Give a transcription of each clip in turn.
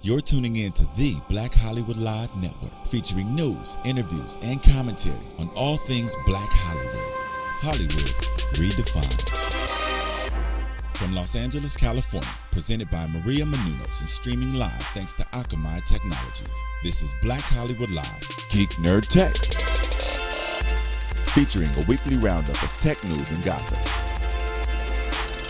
You're tuning in to the Black Hollywood Live Network, featuring news, interviews, and commentary on all things Black Hollywood. Hollywood redefined. From Los Angeles, California, presented by Maria Menounos and streaming live thanks to Akamai Technologies. This is Black Hollywood Live, Geek.Nerd.Tech, featuring a weekly roundup of tech news and gossip.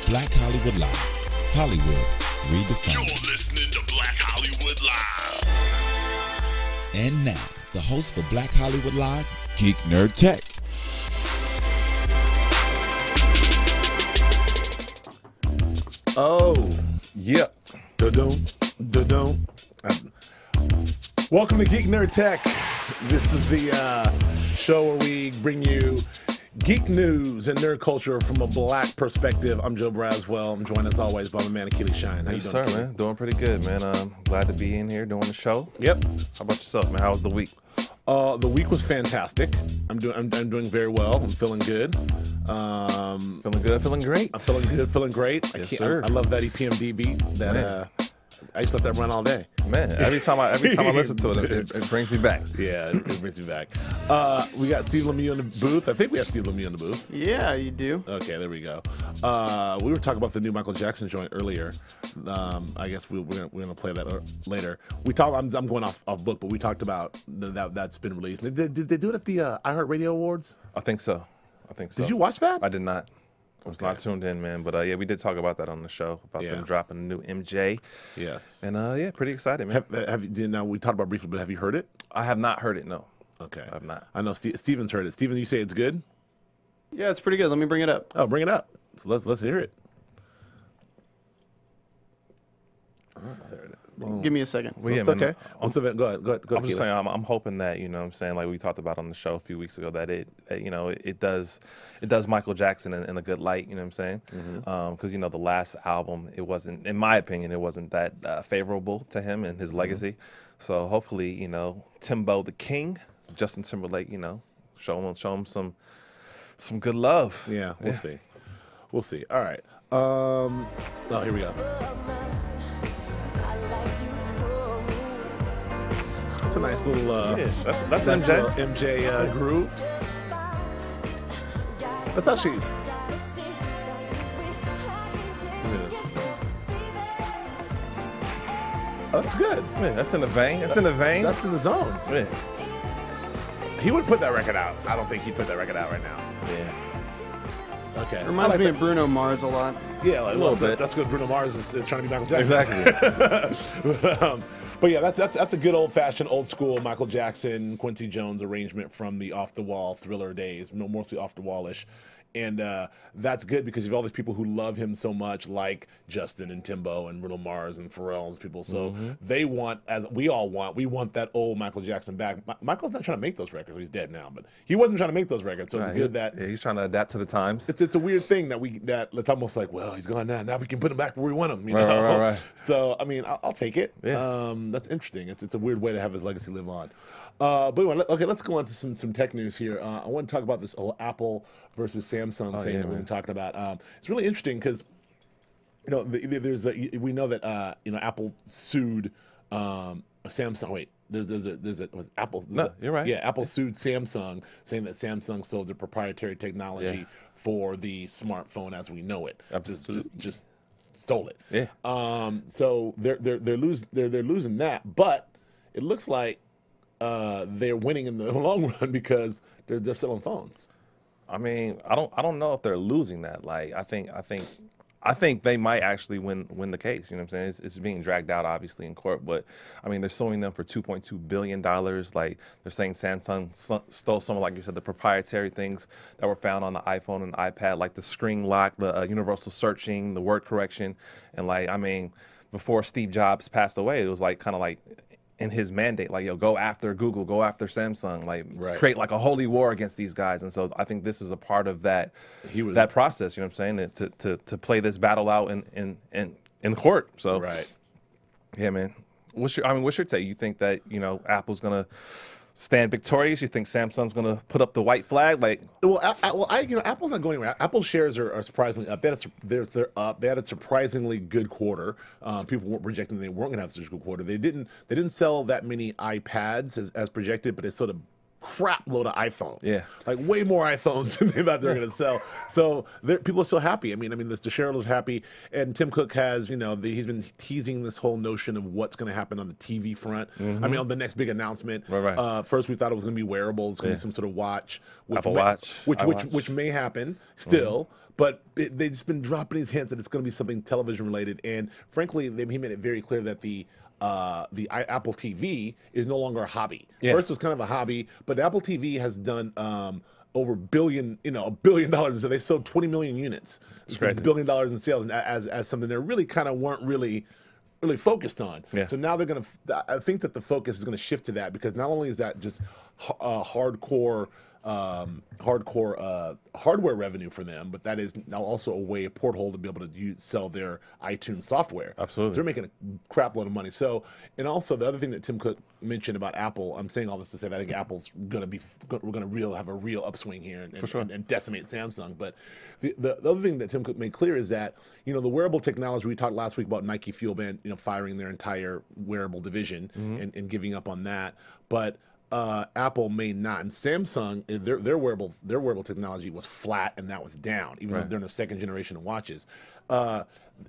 Black Hollywood Live, Hollywood redefined. You're listening to Black Hollywood Live. And now, the host for Black Hollywood Live, Geek.Nerd.Tech. Oh, yep. Welcome to Geek.Nerd.Tech. This is the show where we bring you geek news and nerd culture from a black perspective. I'm Joe Braswell. I'm joined as always by my man Achilles Shine. How you doing, sir, man? Doing pretty good, man. Glad to be in here doing the show. Yep. How about yourself, man? How was the week? The week was fantastic. I'm doing very well. I'm feeling good. Feeling good, feeling great. I'm feeling good, feeling great. Yes, sir. I love that EPMD beat. That I used to let that run all day. Man, every time I listen to it, it brings me back. Yeah, it brings me back. We got Steve Lemieux in the booth. I think we have Steve Lemieux in the booth. Yeah, you do. Okay, there we go. We were talking about the new Michael Jackson joint earlier. I guess we're gonna play that later. We talked. I'm going off book, but we talked about that's been released. Did they do it at the iHeartRadio Awards? I think so. Did you watch that? I did not. I was not tuned in, man. But yeah, we did talk about that on the show about them dropping a new MJ. Yes. And yeah, pretty excited, man. Now we talked about it briefly, but have you heard it? I have not heard it. No. Okay. I have not. I know Steven's heard it. Steven, you say it's good? Yeah, it's pretty good. Let me bring it up. Oh, bring it up. So let's hear it. There it is. Give me a second. Well, it's okay. Go ahead. I'm just saying, I'm hoping that, you know what I'm saying, like we talked about on the show a few weeks ago, that it does Michael Jackson in a good light, you know what I'm saying? Because, the last album, it wasn't, in my opinion, it wasn't that favorable to him and his legacy. So hopefully, Timbo the King, Justin Timberlake, show him some good love. Yeah, we'll see. All right. Here we go. That's a nice little that's nice MJ. Little MJ groove. That's actually. Oh, that's good. Man, that's in the vein. That's in the vein. That's in the zone. Yeah. He would put that record out. I don't think he'd put that record out right now. Yeah. Okay. It reminds me of Bruno Mars a lot. Yeah, like, a little bit. That's good. Bruno Mars is trying to be Michael Jackson. Exactly. But yeah, that's a good old-fashioned, old-school Michael Jackson, Quincy Jones arrangement from the off-the-wall Thriller days, mostly off-the-wall-ish. And that's good because you have all these people who love him so much, like Justin and Timbo and Bruno Mars and Pharrell and people. So they want, as we all want, we want that old Michael Jackson back. Michael's not trying to make those records. He's dead now, but he wasn't trying to make those records. So it's good that he's trying to adapt to the times. It's a weird thing that it's almost like, well, he's gone now. Now we can put him back where we want him. Right. So I mean, I'll take it. Yeah. That's interesting. It's a weird way to have his legacy live on. But anyway, let's go on to some tech news here. I want to talk about this whole Apple versus Samsung thing that we've been talking about. It's really interesting because we know that Apple sued Samsung. Wait, was Apple? No, you're right. Yeah, Apple sued Samsung, saying that Samsung sold their proprietary technology for the smartphone as we know it. Just stole it. Yeah. So they're losing that, but it looks like they're winning in the long run because they're selling phones. I mean, I don't know if they're losing that. Like, I think they might actually win the case. You know what I'm saying? It's being dragged out obviously in court, but I mean, they're suing them for $2.2 billion. Like, they're saying Samsung stole some of, like you said, the proprietary things that were found on the iPhone and iPad, like the screen lock, the universal searching, the word correction, and like, I mean, before Steve Jobs passed away, it was like kind of like in his mandate, like, go after Google, go after Samsung, like create like a holy war against these guys. And so I think this is a part of that that process, you know what I'm saying, to play this battle out in court. So yeah, man. What's your take? You think that, Apple's gonna stand victorious? You think Samsung's going to put up the white flag? Like, Well, Apple's not going anywhere. Apple shares are surprisingly up. They're up. They had a surprisingly good quarter. People weren't projecting they weren't going to have such a good quarter. They didn't sell that many iPads as projected, but they sold a crap load of iPhones. Yeah. Like way more iPhones than they thought they were going to sell. So people are still happy. I mean, the shareholders are happy, and Tim Cook has, he's been teasing this whole notion of what's going to happen on the TV front. I mean, on the next big announcement. Right. First, we thought it was going to be wearables, going to be some sort of watch, Apple Watch, which may happen still. But they've just been dropping these hints that it's going to be something television related, and frankly, he made it very clear that the Apple TV is no longer a hobby. Yeah. First, it was kind of a hobby, but Apple TV has done over $1 billion. So they sold 20 million units. It's $1 billion in sales, and as something they really kind of weren't really focused on. Yeah. So now I think that the focus is going to shift to that, because not only is that just hardcore hardware revenue for them, but that is now also a porthole to be able to sell their iTunes software. Absolutely. They're making a crap load of money. So, and also the other thing that Tim Cook mentioned about Apple, I'm saying all this to say that I think Apple's we're going to have a real upswing here and decimate Samsung. But the other thing that Tim Cook made clear is that, the wearable technology, we talked last week about Nike Fuel Band, firing their entire wearable division and giving up on that. But Apple may not, and Samsung, their wearable technology was flat, and that was down, even though they're in the second generation of watches.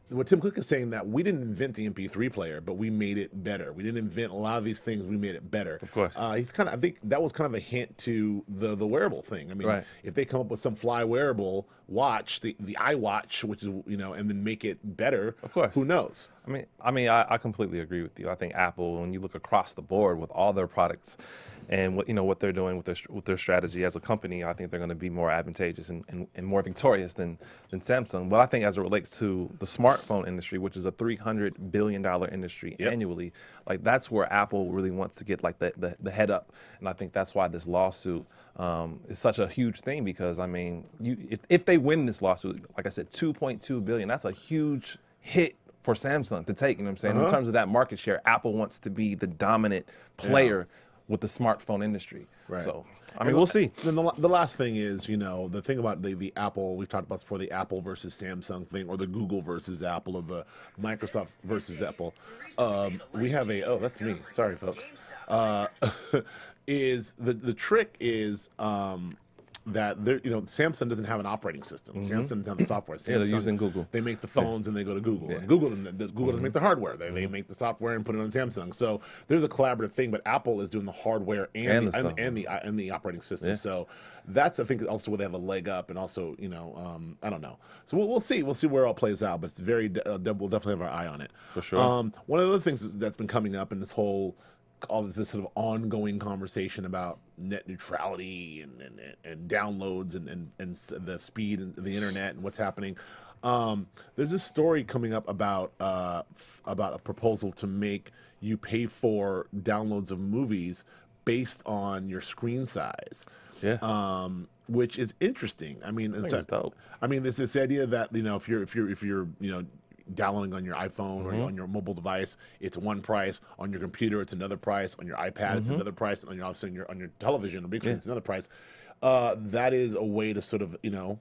What Tim Cook is saying, that we didn't invent the MP3 player, but we made it better. We didn't invent a lot of these things; we made it better. Of course, I think that was kind of a hint to the wearable thing. I mean, if they come up with some fly wearable watch, the iWatch, which is and then make it better, of course, who knows? I completely agree with you. I think Apple, when you look across the board with all their products and what they're doing with their strategy as a company, I think they're going to be more advantageous and more victorious than Samsung. But I think as it relates to the smartphone industry, which is a $300 billion industry annually, like that's where Apple really wants to get like the head up. And I think that's why this lawsuit is such a huge thing, because I mean, if they win this lawsuit, like I said, $2.2 billion, that's a huge hit for Samsung to take, in terms of that market share. Apple wants to be the dominant player with the smartphone industry. Right. So, we'll see. Then the last thing is, the thing about the Apple, we've talked about before, the Apple versus Samsung thing, or the Google versus Apple, or the Microsoft versus Apple. We have that's me. Sorry, folks. Is the trick is that Samsung doesn't have an operating system. Samsung doesn't have the software. They're using Google. They make the phones and they go to Google. And Google doesn't make the hardware. They make the software and put it on Samsung. So there's a collaborative thing, but Apple is doing the hardware and the operating system. Yeah. So that's, I think, also where they have a leg up, and also I don't know. So we'll see. We'll see where it all plays out. But it's we'll definitely have our eye on it for sure. One of the other things that's been coming up in this whole this sort of ongoing conversation about net neutrality and downloads and the speed and the internet and what's happening. There's this story coming up about a proposal to make you pay for downloads of movies based on your screen size. Yeah. Which is interesting. I mean, it's dope. I mean, there's this idea that if you're downloading on your iPhone or on your mobile device, it's one price. On your computer, it's another price. On your iPad, it's another price. On your television or big screen, it's another price. That is a way to sort of go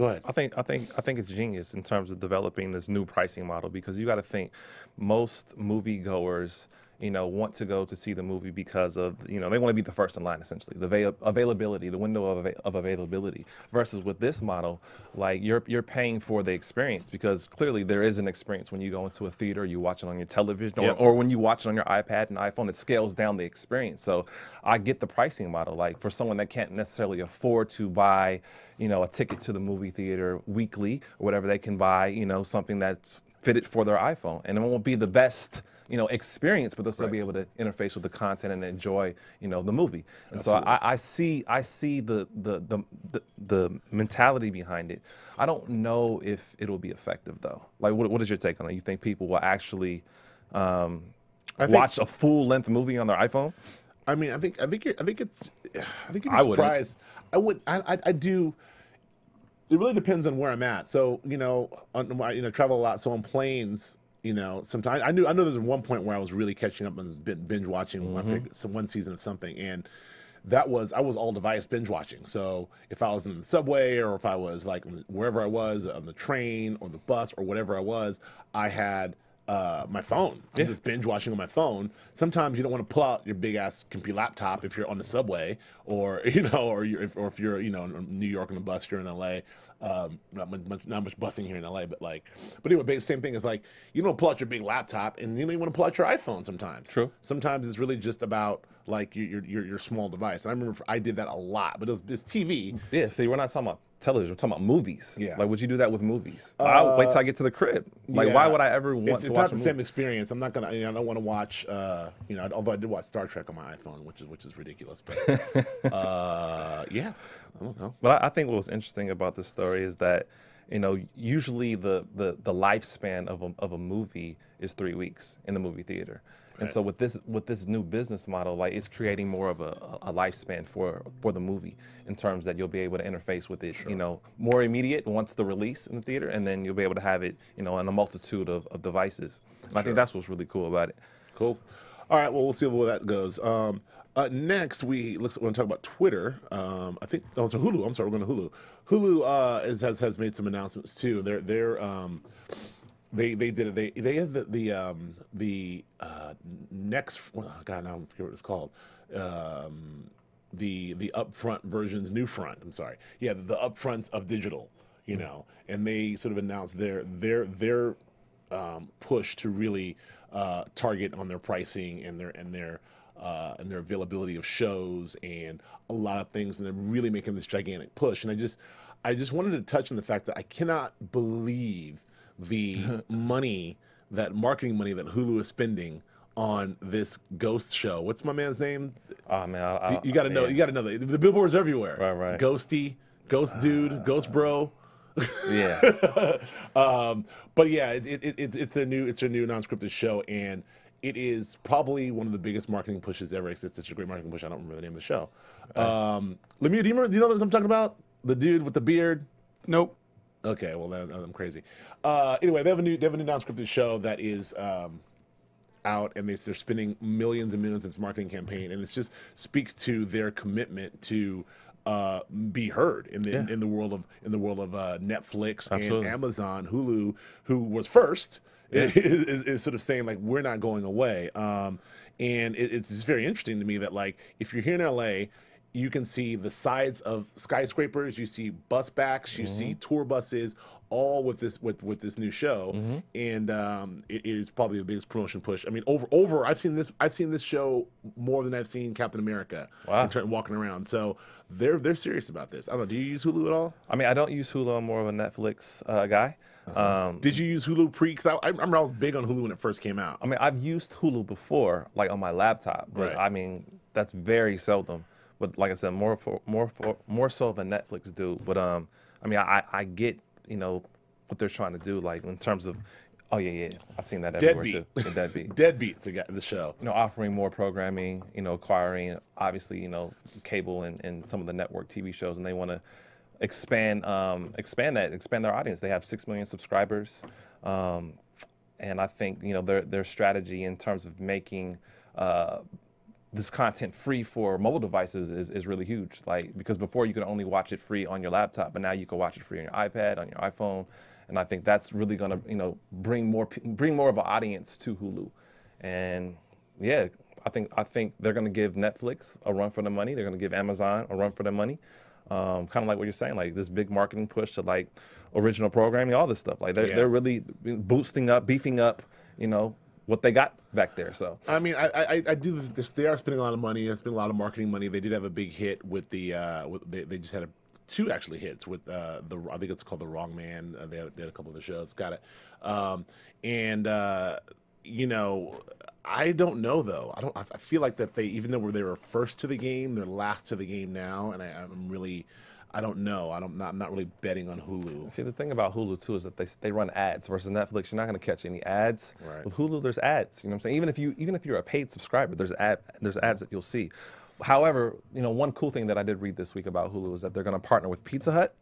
ahead. I think it's genius in terms of developing this new pricing model, because you got to think most moviegoers want to go to see the movie because of, they want to be the first in line, essentially, the availability, the window of availability, versus with this model, like you're paying for the experience, because clearly there is an experience when you go into a theater, you watch it on your television, or when you watch it on your iPad and iPhone, it scales down the experience. So I get the pricing model, like for someone that can't necessarily afford to buy, a ticket to the movie theater weekly or whatever, they can buy, something that's fitted for their iPhone, and it won't be the best experience, but they'll still be able to interface with the content and enjoy, the movie. And Absolutely. So I see the mentality behind it. I don't know if it'll be effective though. Like, what is your take on it? You think people will actually watch a full length movie on their iPhone? I mean, I think you'd be surprised. I do. It really depends on where I'm at. So, I travel a lot. So on planes, You know, sometimes I know there's one point where I was really catching up and binge watching one season of something, and I was all device binge watching. So if I was in the subway or if I was like wherever I was on the train or the bus or whatever I was, I had my phone. I'm just binge watching on my phone. Sometimes you don't want to pull out your big ass computer laptop if you're on the subway or if you're in New York on the bus, you're in LA. Not much busing here in LA, but anyway, same thing is like you don't pull out your big laptop and you don't even want to pull out your iPhone sometimes. True. Sometimes it's really just about like your small device. And I remember I did that a lot, but it's TV. Yeah, see, we're not talking about television. We're talking about movies. Yeah. Like, would you do that with movies? I'll wait till I get to the crib. Like, Yeah. why would I ever want It's to watch not a the movie? same experience. I'm not gonna. I don't want to watch. Although I did watch Star Trek on my iPhone, which is ridiculous. But yeah, I don't know. But I think what was interesting about this story is that, usually the lifespan of a movie is 3 weeks in the movie theater. And so with this new business model, like it's creating more of a lifespan for the movie in terms that you'll be able to interface with it, more immediate once the release in the theater, and then you'll be able to have it, on a multitude of devices. And I think that's what's really cool about it. Cool. All right, well, we'll see where that goes. Next, we're going to talk about Twitter. I think so Hulu. I'm sorry, we're going to Hulu. Hulu has made some announcements too. They did it. They had the next. Oh God, now I forget what it's called. The upfront versions, new front. I'm sorry. Yeah, the upfronts of digital. And they sort of announced their push to really target on their pricing and their availability of shows and a lot of things, and they're really making this gigantic push. And I just wanted to touch on the fact that I cannot believe the marketing money that Hulu is spending on this ghost show. What's my man's name? Oh man, You got to know. You got to know the billboards everywhere. Right. Ghosty, Ghost Dude, Ghost Bro. Yeah. But yeah, it's their new non-scripted show, and it is probably one of the biggest marketing pushes ever. It's such a great marketing push. I don't remember the name of the show. Lemieux, do you know what I'm talking about? The dude with the beard? Nope. Okay, well then I'm crazy. Anyway, they have a new non-scripted show that is out, and they're spending millions and millions in this marketing campaign, and it just speaks to their commitment to be heard in the world of Netflix and Amazon. Hulu, who was first, is sort of saying like we're not going away. And it's just very interesting to me that like if you're here in LA, you can see the sides of skyscrapers, you see bus backs, you see tour buses, all with this new show, and it is probably the biggest promotion push. I mean, over I've seen this show more than I've seen Captain America. Wow. Walking around, so they're serious about this. I don't know. Do you use Hulu at all? I mean, I don't use Hulu. I'm more of a Netflix guy. Did you use Hulu pre? Because I remember I was big on Hulu when it first came out. I mean, I've used Hulu before, like on my laptop, but Right. I mean, that's very seldom. But like I said, more so than Netflix do. But I mean, I get what they're trying to do, like in terms of, oh yeah, I've seen that everywhere too. The Deadbeat. Deadbeat's the show. Offering more programming, acquiring obviously cable and some of the network TV shows, and they want to expand their audience. They have 6 million subscribers, and I think their strategy in terms of making this content free for mobile devices is really huge. Like, because before you could only watch it free on your laptop, but now you can watch it free on your iPad, on your iPhone, and I think that's really gonna bring more of an audience to Hulu. And yeah, I think they're gonna give Netflix a run for the money. They're gonna give Amazon a run for the money. Kind of like what you're saying, like this big marketing push to like original programming, all this stuff. Like they're really beefing up, what they got back there. So I mean, I do this. They are spending a lot of money. They're spending a lot of marketing money. They did have a big hit with they just had two actually hits with I think it's called The Wrong Man. They had a couple of the shows. Got it. I don't know though. I feel like that even though they were first to the game, they're last to the game now, and I don't know. I'm not really betting on Hulu. See, the thing about Hulu too is that they run ads versus Netflix. You're not going to catch any ads. Right. With Hulu, there's ads. You know what I'm saying? Even if you're a paid subscriber, there's ads that you'll see. However, one cool thing that I did read this week about Hulu is that they're going to partner with Pizza Hut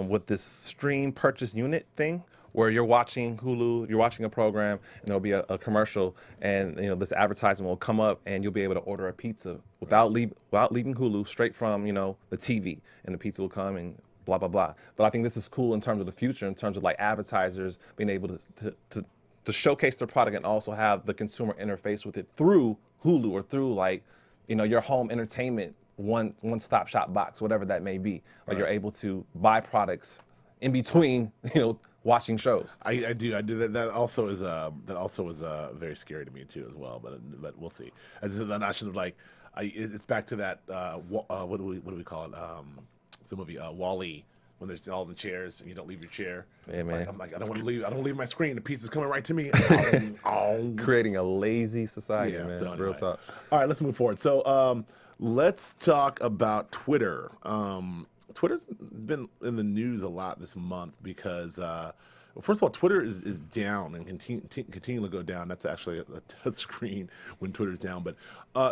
with this stream purchase unit thing, where you're watching Hulu, you're watching a program, and there'll be a commercial, and this advertisement will come up, and you'll be able to order a pizza without leaving Hulu, straight from the TV, and the pizza will come and blah blah blah. But I think this is cool in terms of the future, in terms of like advertisers being able to showcase their product and also have the consumer interface with it through Hulu or through like your home entertainment one-stop shop box, whatever that may be. Like you're able to buy products in between watching shows. I do that also is very scary to me too as well, but we'll see. As the notion of like it's back to that what do we call it, it's a movie, Wall-E, when there's all the chairs and you don't leave your chair. Yeah, man. I'm like, I don't want to leave my screen. The pizza's coming right to me. Creating a lazy society, man. So anyway. Real talk. All right, let's move forward. So let's talk about Twitter. Twitter's been in the news a lot this month because, first of all, Twitter is down and continue to go down. That's actually a touch screen when Twitter's down. But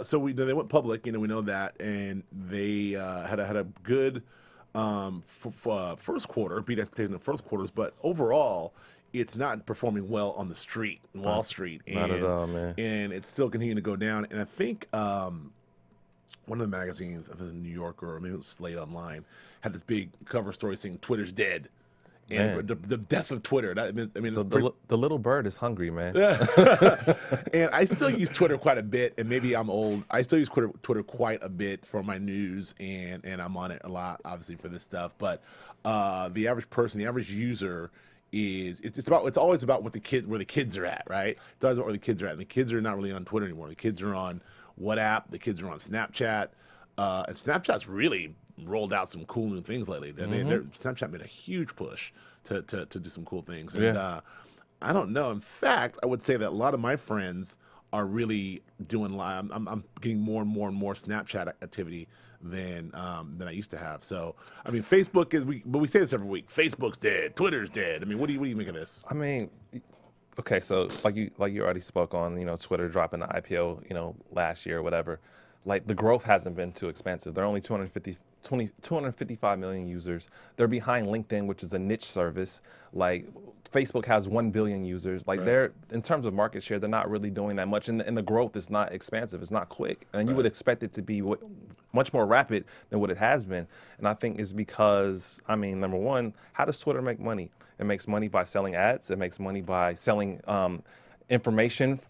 so they went public. We know that, and they had a good first quarter, beat expectations in the first quarters, but overall, it's not performing well on the street, Wall Street. Not at all, man. And it's still continuing to go down. And I think one of the magazines, I think it was New Yorker or maybe it was Slate Online, had this big cover story saying Twitter's dead. And the death of Twitter. The little bird is hungry, man. And I still use Twitter quite a bit, and maybe I'm old. I still use Twitter quite a bit for my news, and I'm on it a lot, obviously, for this stuff. But the average person, the average user, it's always about where the kids are at, right? It's always about where the kids are at. And the kids are not really on Twitter anymore. The kids are on WhatsApp. The kids are on Snapchat, and Snapchat's really rolled out some cool new things lately. Snapchat made a huge push to do some cool things. And I don't know. In fact, I would say that a lot of my friends are really doing live. I'm getting more and more Snapchat activity than I used to have. So I mean, Facebook is but we say this every week. Facebook's dead. Twitter's dead. I mean, what do you make of this? I mean, okay, so like you already spoke on, Twitter dropping the IPO, last year or whatever. Like the growth hasn't been too expansive. They're only 255 million users. They're behind LinkedIn, which is a niche service. Like Facebook has 1 billion users. Like they're, in terms of market share, they're not really doing that much. And the growth is not expansive. It's not quick. And you would expect it to be much more rapid than what it has been. And I think it's because, I mean, number one, how does Twitter make money? It makes money by selling ads. It makes money by selling information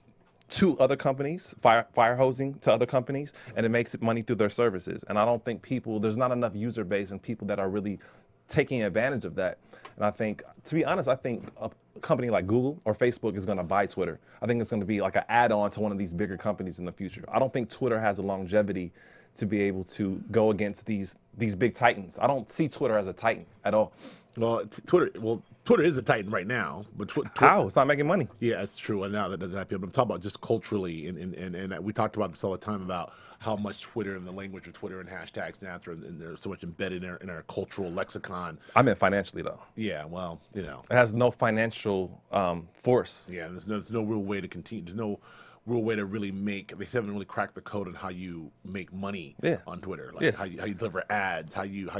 to other companies, fire hosing to other companies, and it makes money through their services. And I don't think there's not enough user base and people that are really taking advantage of that. And I think, to be honest, I think a company like Google or Facebook is going to buy Twitter. I think it's going to be like an add-on to one of these bigger companies in the future. I don't think Twitter has a longevity to be able to go against these big titans. I don't see Twitter as a titan at all. Well, Twitter is a titan right now, but how? It's not making money. Yeah, it's true. And now that doesn't happen. But I'm talking about just culturally, and we talked about this all the time about how much Twitter and the language of Twitter and hashtags now, and they're so much embedded in our cultural lexicon. I meant financially though. Yeah, well, it has no financial force. Yeah, there's no real way to continue. There's no real way to really make. They haven't really cracked the code on how you make money on Twitter. Like how you deliver ads, how you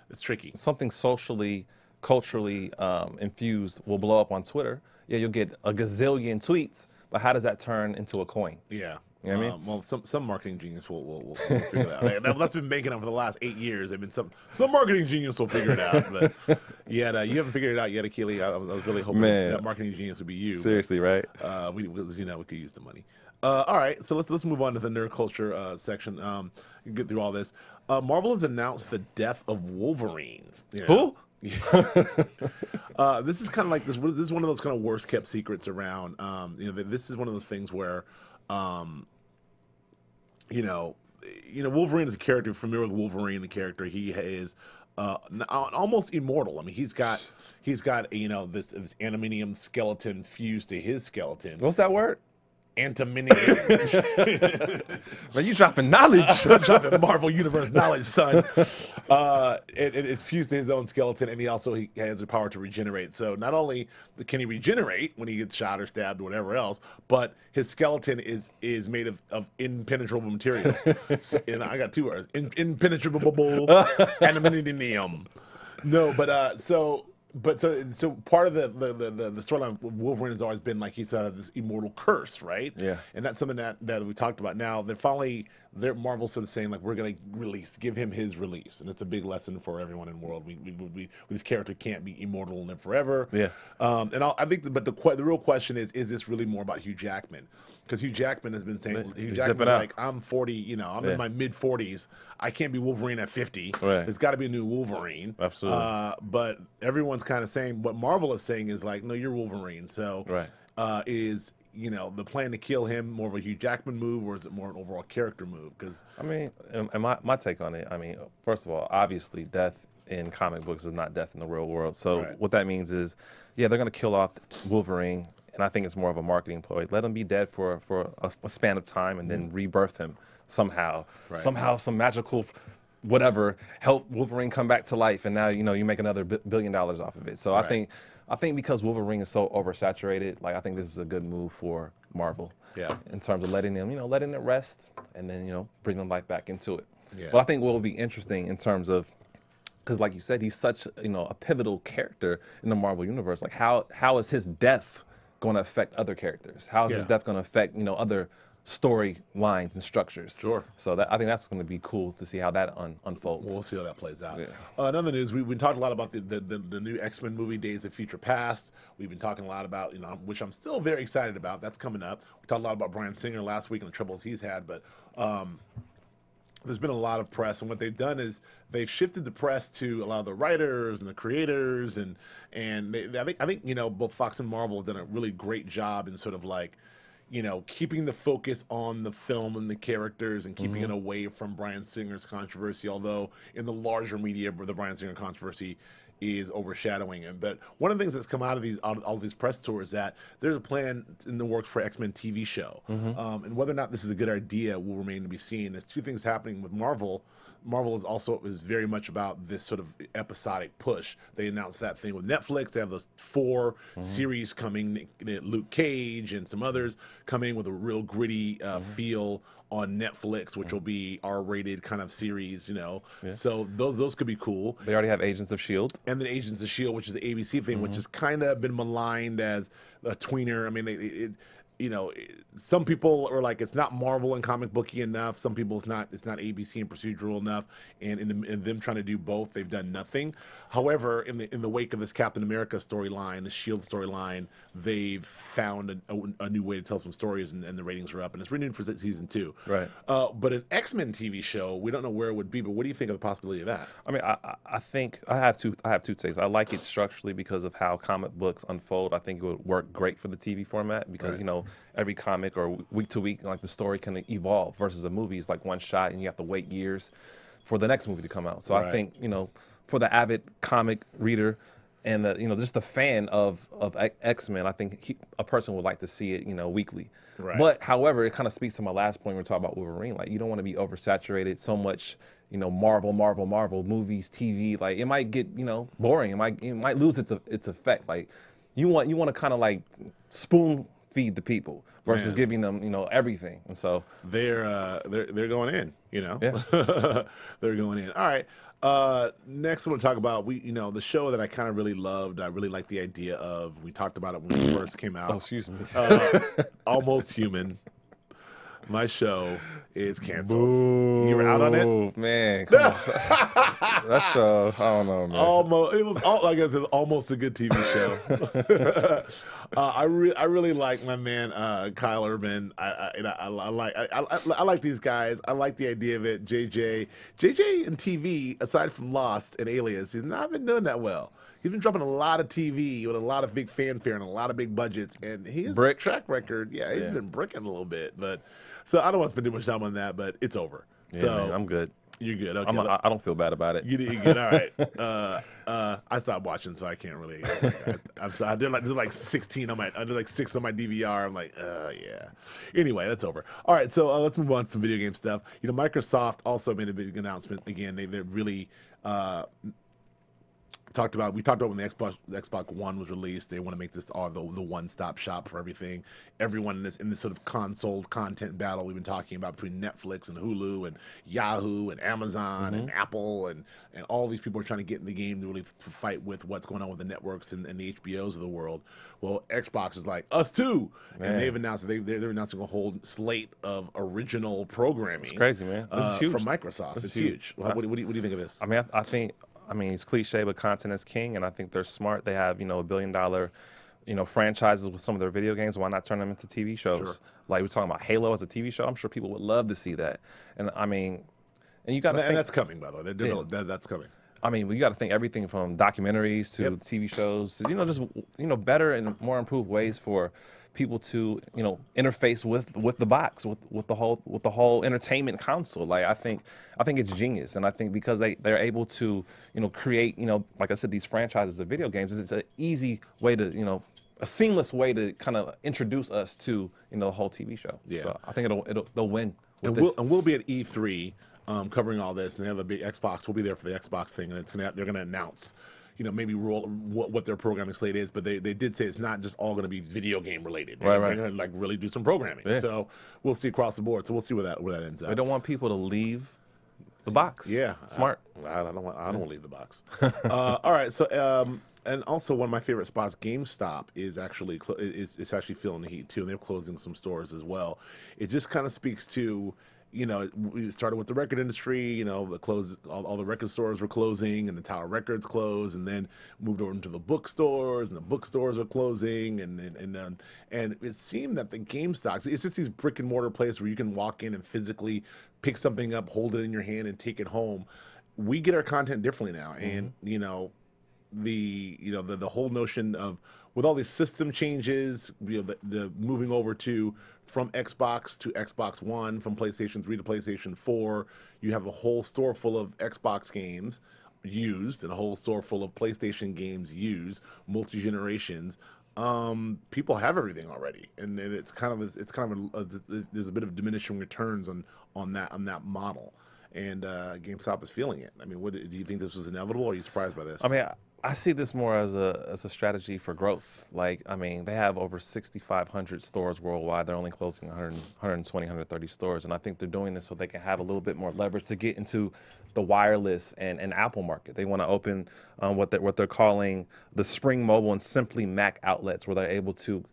it's tricky. Something socially, culturally infused will blow up on Twitter. Yeah, you'll get a gazillion tweets, but how does that turn into a coin? Yeah. You know what I mean? Well, some marketing genius will figure that out. That's been making up for the last 8 years. I mean, some marketing genius will figure it out. But you haven't figured it out yet, Akili. I was really hoping that marketing genius would be you. Seriously, right? We could use the money. All right, so let's move on to the nerd culture section. Get through all this. Marvel has announced the death of Wolverine. Who? This is kind of like this. This is one of those kind of worst kept secrets around. This is one of those things where, Wolverine is a character. If you're familiar with Wolverine, the character, he is almost immortal. I mean, he's got this antimonium skeleton fused to his skeleton. What's that word? Antimonium. Man, you dropping knowledge. Dropping Marvel Universe knowledge, son. It's fused to his own skeleton, and he has the power to regenerate. So not only can he regenerate when he gets shot or stabbed or whatever else, but his skeleton is made of impenetrable material. And I got two words: impenetrable antimonium. No, but so But so part of the storyline of Wolverine has always been like he's this immortal curse, right? Yeah. And that's something that we talked about. Now they're Marvel sort of saying like we're gonna give him his release, and it's a big lesson for everyone in the world. This character can't be immortal and live forever. Yeah. I think, but the real question is this really more about Hugh Jackman? Because Hugh Jackman has been saying He's Jackman's dipping out. like I'm 40, I'm in my mid 40s. I can't be Wolverine at 50. Right. There's got to be a new Wolverine. Absolutely. But everyone's kind of saying what Marvel is saying is like, no, you're Wolverine. So Right. is the plan to kill him more of a Hugh Jackman move, or is it more an overall character move? Because I mean, and my take on it, I mean, first of all, obviously, death in comic books is not death in the real world. So Right. what that means is, yeah, they're going to kill off Wolverine, and I think it's more of a marketing ploy. Let him be dead for a span of time and then rebirth him somehow. Right. Somehow, some magical whatever, help Wolverine come back to life, and now you make another $1 billion off of it. So Right. I think because Wolverine is so oversaturated, like I think this is a good move for Marvel. Yeah. In terms of letting them, letting it rest, and then bring them life back into it. Yeah. But I think what will be interesting in terms of, because like you said, he's such a pivotal character in the Marvel universe. Like how is his death going to affect other characters? How is his Yeah. death going to affect other story lines and structures? Sure. So I think that's going to be cool to see how that unfolds. we'll see how that plays out. Yeah. Another news, we've been talking a lot about the new X-Men movie, Days of Future Past. We've been talking a lot about, which I'm still very excited about. That's coming up. We talked a lot about Bryan Singer last week and the troubles he's had, but there's been a lot of press, and what they've done is they've shifted the press to a lot of the writers and the creators, and I think both Fox and Marvel have done a really great job in sort of like keeping the focus on the film and the characters and keeping it away from Bryan Singer's controversy, although in the larger media, the Bryan Singer controversy is overshadowing him. But one of the things that's come out of all of these press tours is that there's a plan in the works for X-Men TV show. And whether or not this is a good idea will remain to be seen. There's two things happening with Marvel. Marvel is very much about this sort of episodic push. They announced that thing with Netflix. They have those 4 series coming, Luke Cage and some others coming with a real gritty feel on Netflix, which will be R-rated kind of series, So those could be cool. They already have Agents of S.H.I.E.L.D. And then Agents of S.H.I.E.L.D., which is the ABC thing, which has kind of been maligned as a tweener. I mean, some people are like, it's not Marvel and comic booky enough. Some people it's not ABC and procedural enough. And in them trying to do both, they've done nothing. However, in the wake of this Captain America storyline, the S.H.I.E.L.D. storyline, they've found a new way to tell some stories, and the ratings are up. And it's renewed for season 2. Right. But an X-Men TV show, we don't know where it would be. But what do you think of the possibility of that? I mean, I think I have two takes. I like it structurally because of how comic books unfold. I think it would work great for the TV format because Right. Every comic or week to week, like the story can evolve versus a movie is like one shot and you have to wait years for the next movie to come out. So Right. I think for the avid comic reader and the just the fan of X-Men, I think a person would like to see it weekly. Right. But however, it kind of speaks to my last point when we're talking about Wolverine. Like you don't want to be oversaturated so much. Marvel movies, TV. Like it might get boring. It might lose its effect. Like you want to kind of like spoon feed the people versus Man. giving them everything. And so They're going in, Yeah. They're going in. All right. Next, I want to talk about the show that I kind of really loved. I really liked the idea of. We talked about it when it first came out. oh, excuse me. Almost Human. My show is canceled. You were out on it. Oh man, come on. That show, I don't know, man. Almost, it was like I said, almost a good TV show. I really like my man Kyle Urban. I like these guys. I like the idea of it. JJ in TV, aside from Lost and Alias, he's not been doing that well. He's been dropping a lot of TV with a lot of big fanfare and a lot of big budgets, and his Brick. track record, he's been bricking a little bit. But so I don't want to spend too much time on that, but it's over. Yeah, so man, I'm good. You're good. Okay. I don't feel bad about it. You good. All right. I stopped watching, so I can't really. I'm sorry. I did like 16 on I did like 6 on my DVR. I'm like, yeah. Anyway, that's over. All right, so let's move on to some video game stuff. Microsoft also made a big announcement again. They're really we talked about when the Xbox One was released. They want to make this all the one-stop shop for everything. Everyone in this sort of console content battle we've been talking about between Netflix and Hulu and Yahoo and Amazon and Apple and all these people are trying to get in the game to really fight with what's going on with the networks and the HBOs of the world. Well, Xbox is like us too, and they've announced that they're announcing a whole slate of original programming. It's crazy, man. This is huge from Microsoft. It's huge. What do you think of this? I mean, I mean, it's cliche, but content is king, and I think they're smart. They have, $1 billion, franchises with some of their video games. Why not turn them into TV shows? Sure. Like we're talking about Halo as a TV show. I'm sure people would love to see that. And I mean, and you got to think, and that's coming, by the way. That's coming. I mean, we got to think everything from documentaries to TV shows, to, just better and more improved ways for people to interface with the box, with the whole entertainment console. Like I think it's genius, and I think because they're able to create like I said, these franchises of video games, it's an easy way to a seamless way to kind of introduce us to the whole TV show. Yeah. So I think they'll win. And we'll be at E3 covering all this, and they have a big Xbox. We'll be there for the Xbox thing, and they're gonna announce maybe what their programming slate is, but they did say it's not just all going to be video game related. They're going to really do some programming. Yeah. So we'll see across the board. So we'll see where that ends up. They don't want people to leave the box. Yeah, smart. I don't want to leave the box. All right. So and also one of my favorite spots, GameStop, is actually feeling the heat too, and they're closing some stores as well. It just kind of speaks to. We started with the record industry, all the record stores were closing and the Tower Records closed, and then moved over into the bookstores, and the bookstores are closing, and it seemed that the GameStops, it's just these brick and mortar places where you can walk in and physically pick something up, hold it in your hand, and take it home. We get our content differently now, and the whole notion of with all these system changes, the moving over from Xbox to Xbox One, from PlayStation 3 to PlayStation 4, you have a whole store full of Xbox games used and a whole store full of PlayStation games used, multi-generations. People have everything already, and there's a bit of diminishing returns on that model, and GameStop is feeling it. I mean, do you think this was inevitable, or are you surprised by this? I mean, I see this more as a strategy for growth. Like, I mean, they have over 6,500 stores worldwide. They're only closing 120, 130 stores. And I think they're doing this so they can have a little bit more leverage to get into the wireless and Apple market. They want to open what they're calling the Spring Mobile and Simply Mac outlets, where they're able to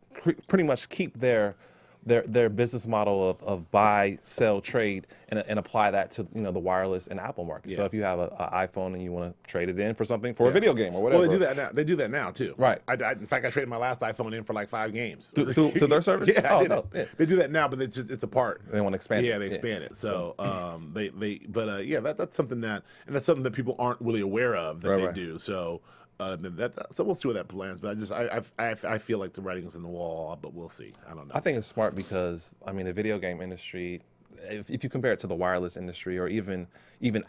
pretty much keep their business model of buy, sell, trade, and apply that to the wireless and Apple market. Yeah. So if you have an iPhone and you want to trade it in for something, for a video game or whatever. Well, they do that now. They do that now too. Right. In fact, I traded my last iPhone in for like 5 games. To their service? Yeah, they do that now, but it's a part. They want to expand. Yeah, they expand it. So that's something that's something that people aren't really aware of that they do. So. So we'll see where that plans, but I feel like the writing's on the wall, but we'll see. I don't know. I think it's smart because the video game industry, if you compare it to the wireless industry or even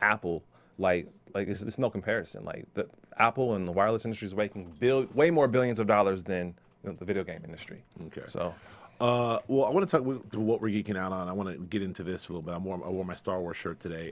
Apple, like it's no comparison. Like the Apple and the wireless industry is making way more billions of dollars than the video game industry. Okay. So. Well, I want to talk through what we're geeking out on. I want to get into this a little bit. I wore my Star Wars shirt today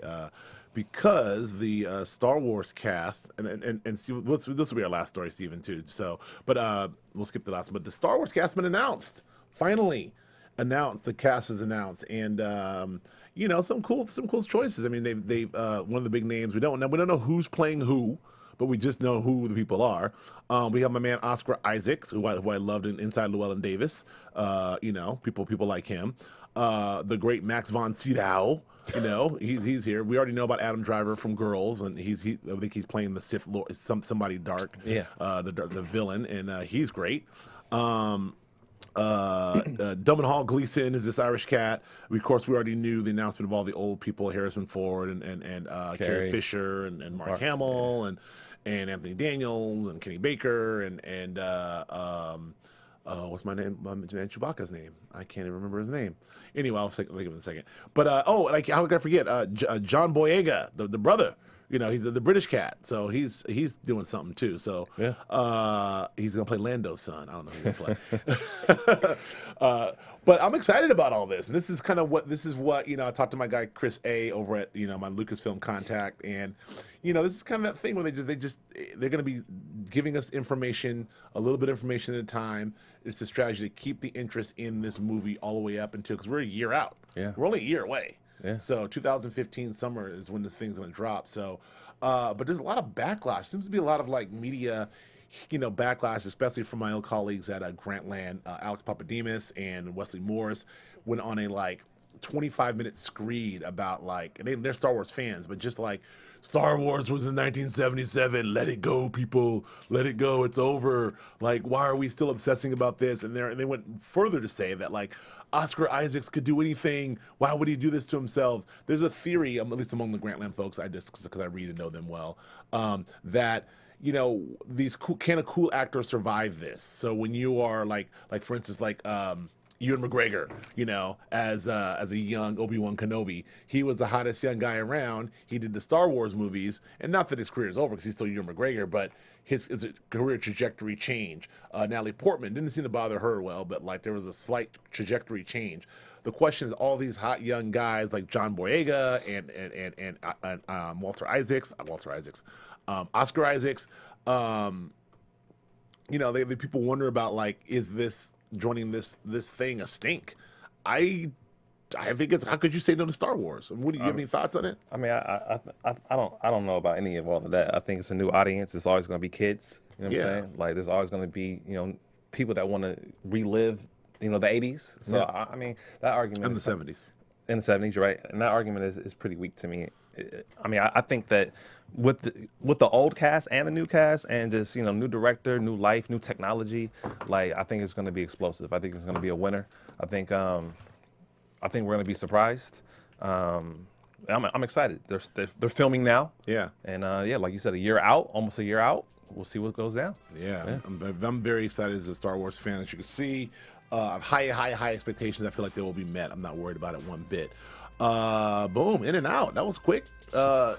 because the Star Wars cast, and Steve, this will be our last story, Stephen, too. So, but we'll skip the last one. But the Star Wars cast has been announced. Finally announced. The cast is announced, and some cool choices. I mean, they've one of the big names. We don't know who's playing who, but we just know who the people are. We have my man Oscar Isaacs, who I loved in Inside Llewellyn Davis. People like him. The great Max von Sydow, he's here. We already know about Adam Driver from Girls, and I think he's playing the Sith Lord, somebody dark, the villain, and he's great. Dumbin Hall Gleason is this Irish cat. Of course, we already knew the announcement of all the old people: Harrison Ford and Carrie Fisher and Mark Hamill and Anthony Daniels and Kenny Baker and what's my name? Chewbacca's name. I can't even remember his name. Anyway, I'll think of it in a second. But how could I forget? John Boyega, the brother. He's the British cat, so he's doing something too. So he's gonna play Lando's son. I don't know who he's gonna play. But I'm excited about all this, and this is what you know. I talked to my guy Chris A over at my Lucasfilm contact, and this is kind of that thing where they're going to be giving us information, a little bit of information at a time. It's a strategy to keep the interest in this movie all the way up until, because we're a year out. Yeah, we're only a year away. Yeah. So 2015 summer is when this thing's going to drop. So, but there's a lot of backlash. Seems to be a lot of like media, backlash, especially from my old colleagues at Grantland. Alex Papademos and Wesley Morris went on a like 25-minute screed about like, and they're Star Wars fans, but just like, Star Wars was in 1977. Let it go, people. Let it go. It's over. Like, why are we still obsessing about this? And they went further to say that, like, Oscar Isaacs could do anything. Why would he do this to himself? There's a theory, at least among the Grantland folks, because I read and know them well, that these cool actors survive this. So when you are like for instance, like Ewan McGregor, as a young Obi-Wan Kenobi, he was the hottest young guy around. He did the Star Wars movies, and not that his career is over because he's still Ewan McGregor, but his career trajectory changed. Natalie Portman didn't seem to bother her well, but like there was a slight trajectory change. The question is, all these hot young guys like John Boyega and Oscar Isaacs, the people wonder about like, is this joining this thing a stink? I think it's, how could you say no to Star Wars? What do you have any thoughts on it? I mean, I don't know about any of all of that. I think it's a new audience. It's always going to be kids. You know what I'm saying? Like there's always going to be people that want to relive the 80s. So I mean that argument. In the 70s. In the 70s, you're right. And that argument is pretty weak to me. I mean, I think that with the old cast and the new cast and just new director, new life, new technology, like I think it's going to be explosive. I think it's going to be a winner. I think we're going to be surprised. I'm excited. They're filming now. Yeah. And like you said, almost a year out. We'll see what goes down. Yeah. I'm very excited as a Star Wars fan. As you can see, high expectations. I feel like they will be met. I'm not worried about it one bit. Boom, in and out. That was quick. I'm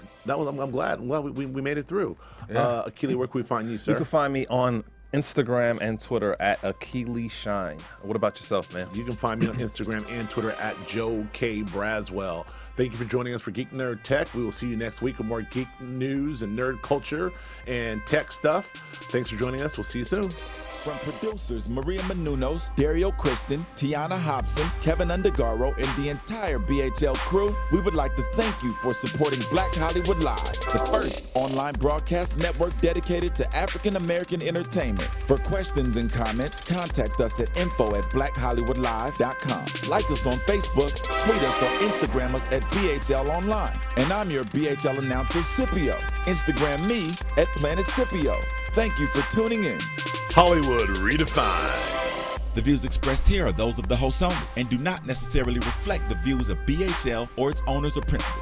glad we made it through. Yeah. Akili, where can we find you, sir? You can find me on Instagram and Twitter at Akili Shine. What about yourself, man? You can find me on Instagram and Twitter at Joe K. Braswell. Thank you for joining us for Geek.Nerd.Tech. We will see you next week with more geek news and nerd culture and tech stuff. Thanks for joining us. We'll see you soon. From producers Maria Menounos, Dario Kristen, Tiana Hobson, Kevin Undergaro, and the entire BHL crew, we would like to thank you for supporting Black Hollywood Live, the first online broadcast network dedicated to African American entertainment. For questions and comments, contact us at info@blackhollywoodlive.com. Like us on Facebook, tweet us or Instagram us at BHL Online. And I'm your BHL announcer, Scipio. Instagram me at Planet Scipio. Thank you for tuning in. Hollywood Redefined. The views expressed here are those of the host only and do not necessarily reflect the views of BHL or its owners or principals.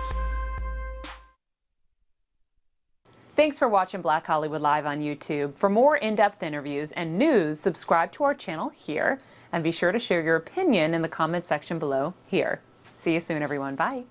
Thanks for watching Black Hollywood Live on YouTube. For more in-depth interviews and news, subscribe to our channel here and be sure to share your opinion in the comment section below here. See you soon, everyone. Bye.